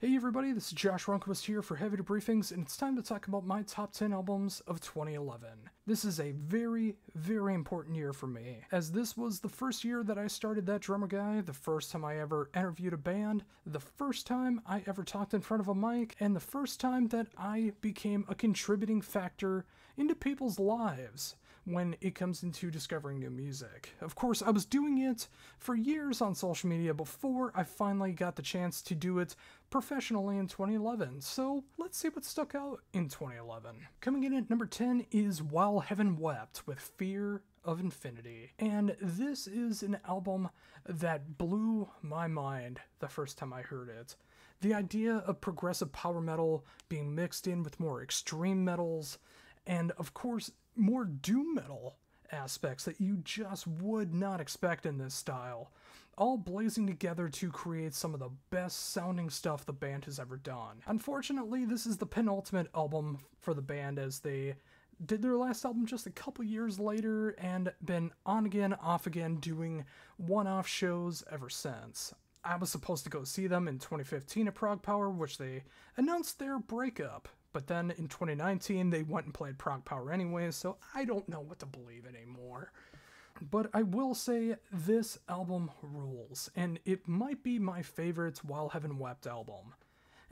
Hey everybody, this is Josh Ronquist here for Heavy Debriefings, and it's time to talk about my top 10 albums of 2011. This is a very, very important year for me, as this was the first year that I started That Drummer Guy, the first time I ever interviewed a band, the first time I ever talked in front of a mic, and the first time that I became a contributing factor into people's lives when it comes into discovering new music. Of course, I was doing it for years on social media before I finally got the chance to do it professionally in 2011, so let's see what stuck out in 2011. Coming in at number 10 is While Heaven Wept with Fear of Infinity. And this is an album that blew my mind the first time I heard it. The idea of progressive power metal being mixed in with more extreme metals, and of course, more doom metal aspects that you just would not expect in this style, all blazing together to create some of the best sounding stuff the band has ever done. Unfortunately, this is the penultimate album for the band, as they did their last album just a couple years later and been on again, off again, doing one-off shows ever since. I was supposed to go see them in 2015 at Prague Power, which they announced their breakup. But then in 2019, they went and played Prague Power anyway, so I don't know what to believe anymore. But I will say this album rules, and it might be my favorite While Heaven Wept album.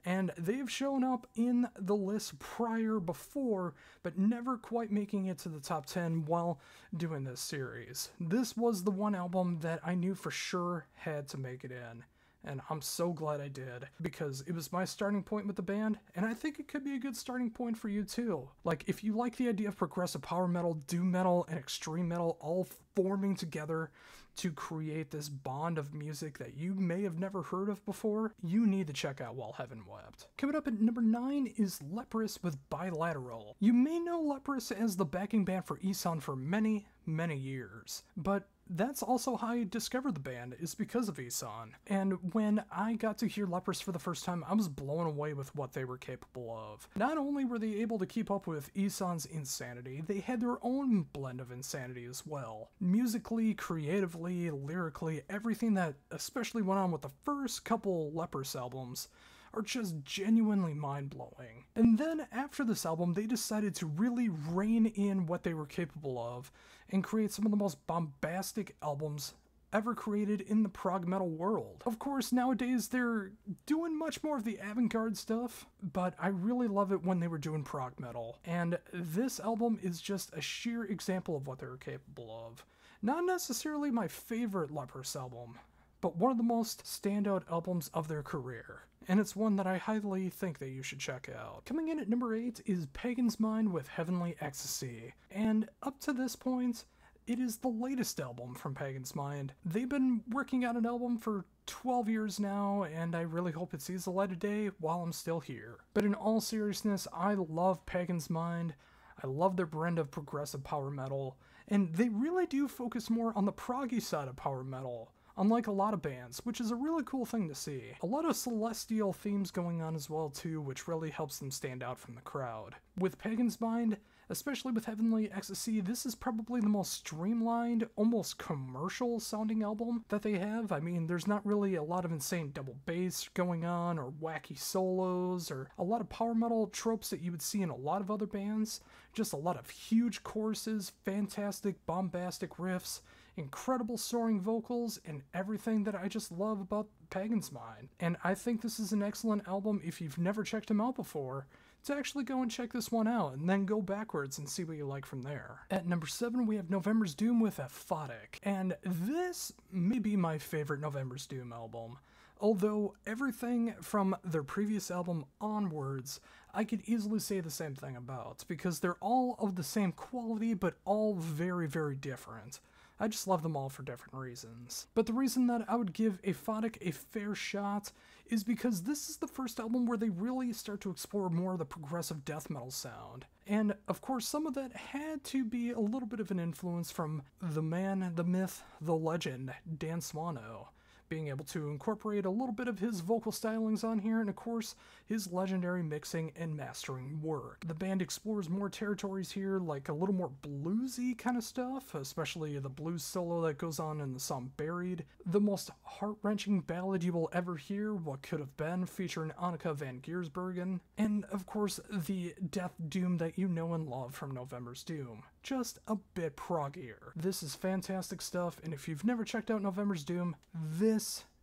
And they've shown up in the list before, but never quite making it to the top 10 while doing this series. This was the one album that I knew for sure had to make it in. And I'm so glad I did, because it was my starting point with the band, and I think it could be a good starting point for you too. Like, if you like the idea of progressive power metal, doom metal, and extreme metal all forming together to create this bond of music that you may have never heard of before, you need to check out While Heaven Wept. Coming up at number 9 is Leprous with Bilateral. You may know Leprous as the backing band for Isan for many, many years, but that's also how I discovered the band, is because of Isan. And when I got to hear Leprous for the first time, I was blown away with what they were capable of. Not only were they able to keep up with Isan's insanity, they had their own blend of insanity as well. Musically, creatively, lyrically, everything that especially went on with the first couple Leprous albums are just genuinely mind-blowing. And then after this album, they decided to really rein in what they were capable of and create some of the most bombastic albums ever created in the prog metal world. Of course, nowadays they're doing much more of the avant-garde stuff, but I really love it when they were doing prog metal. And this album is just a sheer example of what they were capable of. Not necessarily my favorite Leprous album, but one of the most standout albums of their career, and it's one that I highly think that you should check out. Coming in at number 8 is Pagans Mind with Heavenly Ecstasy, and up to this point, it is the latest album from Pagans Mind. They've been working on an album for 12 years now, and I really hope it sees the light of day while I'm still here. But in all seriousness, I love Pagans Mind. I love their blend of progressive power metal, and they really do focus more on the proggy side of power metal, unlike a lot of bands, which is a really cool thing to see. A lot of celestial themes going on as well too, which really helps them stand out from the crowd. With Pagans Mind, especially with Heavenly Ecstasy, this is probably the most streamlined, almost commercial sounding album that they have. I mean, there's not really a lot of insane double bass going on, or wacky solos, or a lot of power metal tropes that you would see in a lot of other bands. Just a lot of huge choruses, fantastic bombastic riffs, incredible soaring vocals, and everything that I just love about Pagans Mind. And I think this is an excellent album if you've never checked them out before, to actually go and check this one out, and then go backwards and see what you like from there. At number 7, we have November's Doom with Aphotic, and this may be my favorite November's Doom album. Although everything from their previous album onwards, I could easily say the same thing about, because they're all of the same quality, but all very, very different. I just love them all for different reasons. But the reason that I would give Aphotic a fair shot is because this is the first album where they really start to explore more of the progressive death metal sound. And of course, some of that had to be a little bit of an influence from the man, the myth, the legend, Dan Swano, being able to incorporate a little bit of his vocal stylings on here, and of course, his legendary mixing and mastering work. The band explores more territories here, like a little more bluesy kind of stuff, especially the blues solo that goes on in the song Buried. The most heart-wrenching ballad you will ever hear, What Could Have Been, featuring Annika van Giersbergen, and of course, the death doom that you know and love from November's Doom. Just a bit proggier. This is fantastic stuff, and if you've never checked out November's Doom, this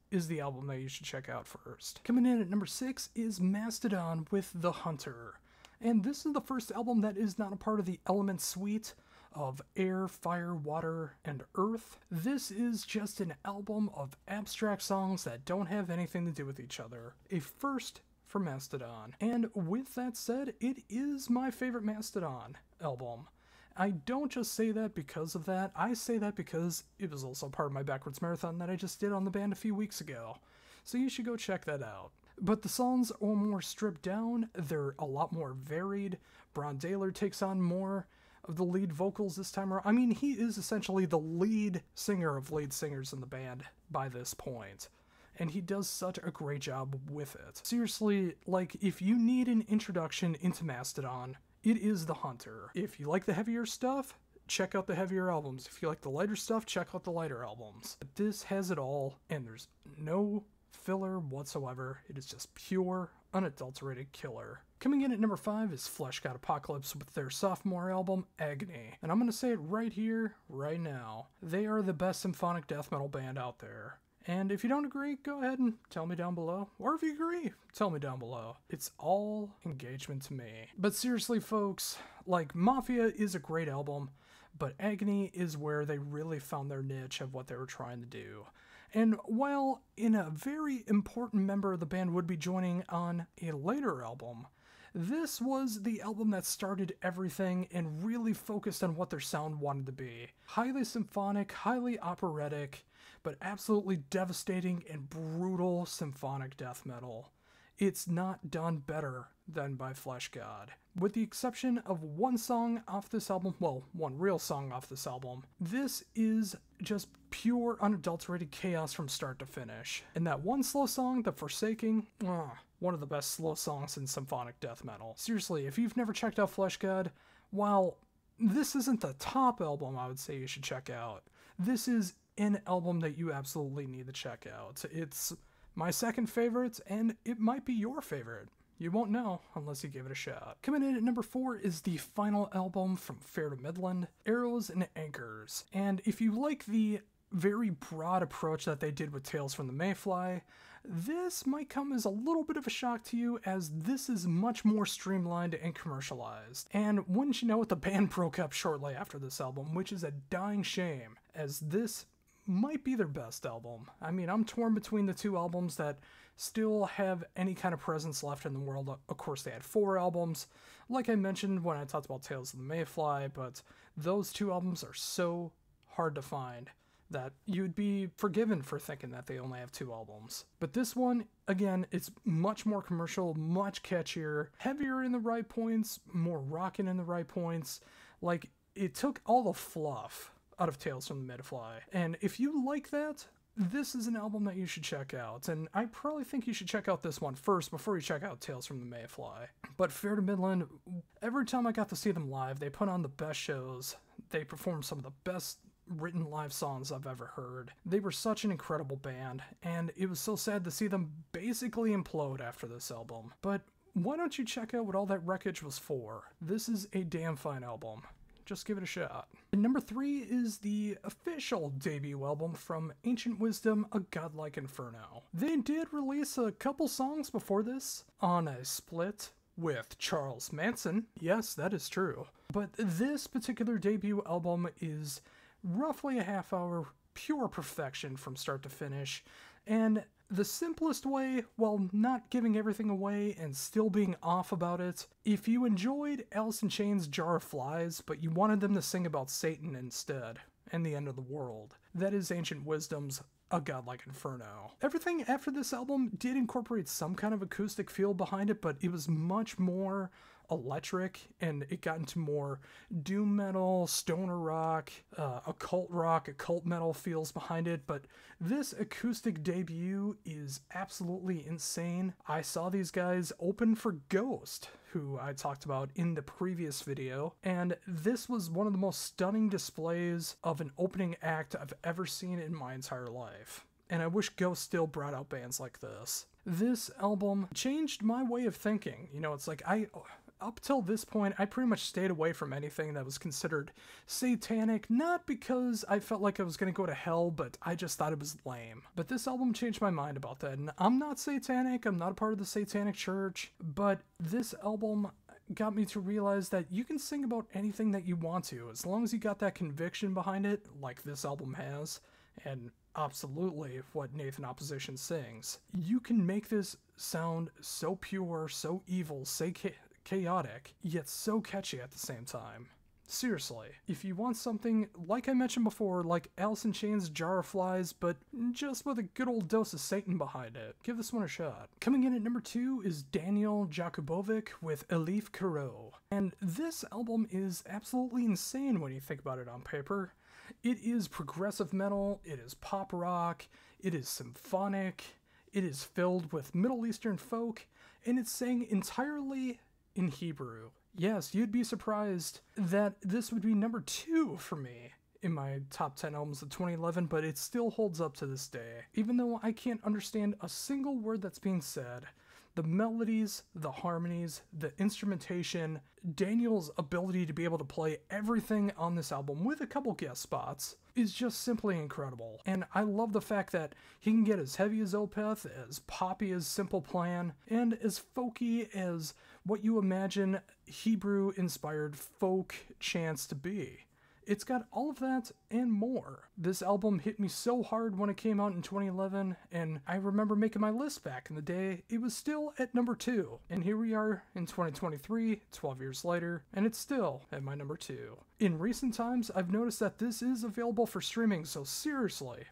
is the album that you should check out first. Coming in at number 6 is Mastodon with The Hunter. And this is the first album that is not a part of the Element suite of air, fire, water, and earth. This is just an album of abstract songs that don't have anything to do with each other. A first for Mastodon. And with that said, it is my favorite Mastodon album. I don't just say that because of that, I say that because it was also part of my backwards marathon that I just did on the band a few weeks ago. So you should go check that out. But the songs are more stripped down, they're a lot more varied. Bron Daylor takes on more of the lead vocals this time around. I mean, he is essentially the lead singer of lead singers in the band by this point. And he does such a great job with it. Seriously, like, if you need an introduction into Mastodon, it is The Hunter. If you like the heavier stuff, check out the heavier albums. If you like the lighter stuff, check out the lighter albums. But this has it all, and there's no filler whatsoever. It is just pure, unadulterated killer. Coming in at number 5 is Flesh God Apocalypse with their sophomore album, Agony. And I'm going to say it right here, right now. They are the best symphonic death metal band out there. And if you don't agree, go ahead and tell me down below. Or if you agree, tell me down below. It's all engagement to me. But seriously, folks, like, Mafia is a great album, but Agony is where they really found their niche of what they were trying to do. And while a very important member of the band would be joining on a later album, this was the album that started everything and really focused on what their sound wanted to be. Highly symphonic, highly operatic, but absolutely devastating and brutal symphonic death metal. It's not done better than by Flesh God. With the exception of one song off this album, well, one real song off this album, this is just pure unadulterated chaos from start to finish. And that one slow song, The Forsaking, one of the best slow songs in symphonic death metal. Seriously, if you've never checked out Flesh God, while this isn't the top album I would say you should check out, this is an album that you absolutely need to check out. It's my second favorite, and it might be your favorite. You won't know unless you give it a shot. Coming in at number 4 is the final album from Fair to Midland, Arrows and Anchors. And if you like the very broad approach that they did with Tales from the Mayfly, this might come as a little bit of a shock to you, as this is much more streamlined and commercialized. And wouldn't you know it, the band broke up shortly after this album, which is a dying shame, as this might be their best album. I mean, I'm torn between the two albums that still have any kind of presence left in the world. Of course, they had 4 albums, like I mentioned when I talked about Tales of the Mayfly, but those 2 albums are so hard to find that you'd be forgiven for thinking that they only have 2 albums. But this one, again, it's much more commercial, much catchier, heavier in the right points, more rockin' in the right points. Like, it took all the fluff out of Tales from the Mayfly. And if you like that, this is an album that you should check out. And I probably think you should check out this one first before you check out Tales from the Mayfly. But Fair to Midland, every time I got to see them live, they put on the best shows. They performed some of the best written live songs I've ever heard. They were such an incredible band, and it was so sad to see them basically implode after this album. But why don't you check out what all that wreckage was for? This is a damn fine album. Just give it a shot. And number 3 is the official debut album from Ancient Wisdom, A Godlike Inferno. They did release a couple songs before this on a split with Charles Manson. Yes, that is true. But this particular debut album is roughly a half-hour pure perfection from start to finish, and the simplest way, while not giving everything away and still being off about it, if you enjoyed Alice in Chains' Jar of Flies, but you wanted them to sing about Satan instead, and the end of the world, that is Ancient Wisdom's A Godlike Inferno. Everything after this album did incorporate some kind of acoustic feel behind it, but it was much more electric, and it got into more doom metal, stoner rock, occult metal feels behind it, but this acoustic debut is absolutely insane. I saw these guys open for Ghost, who I talked about in the previous video, and this was one of the most stunning displays of an opening act I've ever seen in my entire life. And I wish Ghost still brought out bands like this. This album changed my way of thinking. You know, it's like up till this point, I pretty much stayed away from anything that was considered satanic, not because I felt like I was going to go to hell, but I just thought it was lame. But this album changed my mind about that, and I'm not satanic, I'm not a part of the satanic church, but this album got me to realize that you can sing about anything that you want to, as long as you got that conviction behind it, like this album has, and absolutely what Nathan Opposition sings. You can make this sound so pure, so evil, so chaotic, yet so catchy at the same time. Seriously, if you want something, like I mentioned before, like Alice in Chains' Jar of Flies, but just with a good old dose of Satan behind it, give this one a shot. Coming in at number 2 is Daniel Jakubovic with Elif Karo. And this album is absolutely insane when you think about it on paper. It is progressive metal, it is pop rock, it is symphonic, it is filled with Middle Eastern folk, and it's sang entirely in Hebrew. Yes, you'd be surprised that this would be number 2 for me in my top 10 albums of 2011, but it still holds up to this day. Even though I can't understand a single word that's being said, the melodies, the harmonies, the instrumentation, Daniel's ability to be able to play everything on this album with a couple guest spots is just simply incredible. And I love the fact that he can get as heavy as Opeth, as poppy as Simple Plan, and as folky as what you imagine Hebrew-inspired folk chants to be. It's got all of that and more. This album hit me so hard when it came out in 2011, and I remember making my list back in the day. It was still at number 2. And here we are in 2023, 12 years later, and it's still at my number 2. In recent times, I've noticed that this is available for streaming, so seriously,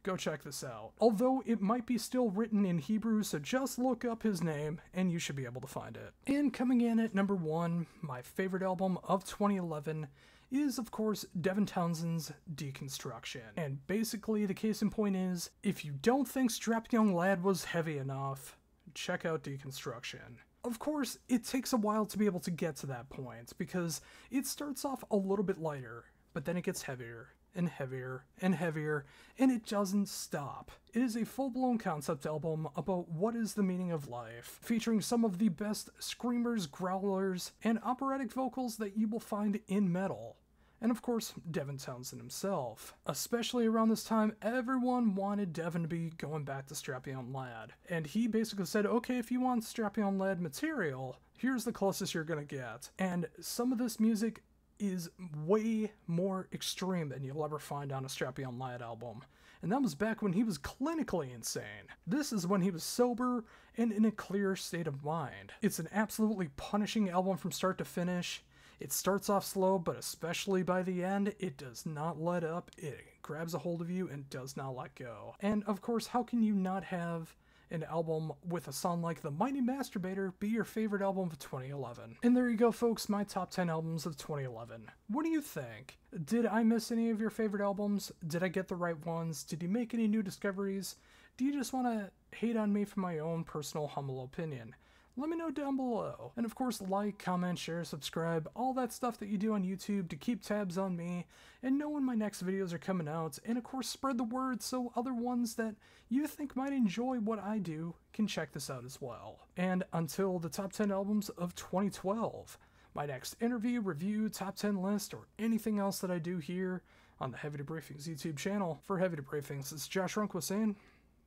go check this out. Although it might be still written in Hebrew, so just look up his name and you should be able to find it. And coming in at number 1, my favorite album of 2011, is, of course, Devin Townsend's Deconstruction. And basically, the case in point is, if you don't think Strapped Young Lad was heavy enough, check out Deconstruction. Of course, it takes a while to be able to get to that point, because it starts off a little bit lighter, but then it gets heavier, and heavier, and heavier, and it doesn't stop. It is a full-blown concept album about what is the meaning of life, featuring some of the best screamers, growlers, and operatic vocals that you will find in metal. And of course, Devin Townsend himself. Especially around this time, everyone wanted Devin to be going back to Strappy On Lad. And he basically said, okay, if you want Strappy On Lad material, here's the closest you're gonna get. And some of this music is way more extreme than you'll ever find on a Strappy On Lad album. And that was back when he was clinically insane. This is when he was sober and in a clear state of mind. It's an absolutely punishing album from start to finish. It starts off slow, but especially by the end, it does not let up. It grabs a hold of you and does not let go. And of course, how can you not have an album with a song like The Mighty Masturbator be your favorite album of 2011? And there you go, folks, my top 10 albums of 2011. What do you think? Did I miss any of your favorite albums? Did I get the right ones? Did you make any new discoveries? Do you just want to hate on me for my own personal humble opinion? Let me know down below. And of course, like, comment, share, subscribe, all that stuff that you do on YouTube to keep tabs on me and know when my next videos are coming out. And of course, spread the word so other ones that you think might enjoy what I do can check this out as well. And until the top 10 albums of 2012, my next interview, review, top 10 list, or anything else that I do here on the Heavy Debriefings YouTube channel. For Heavy Debriefings, it's Josh Runquist saying,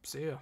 see ya.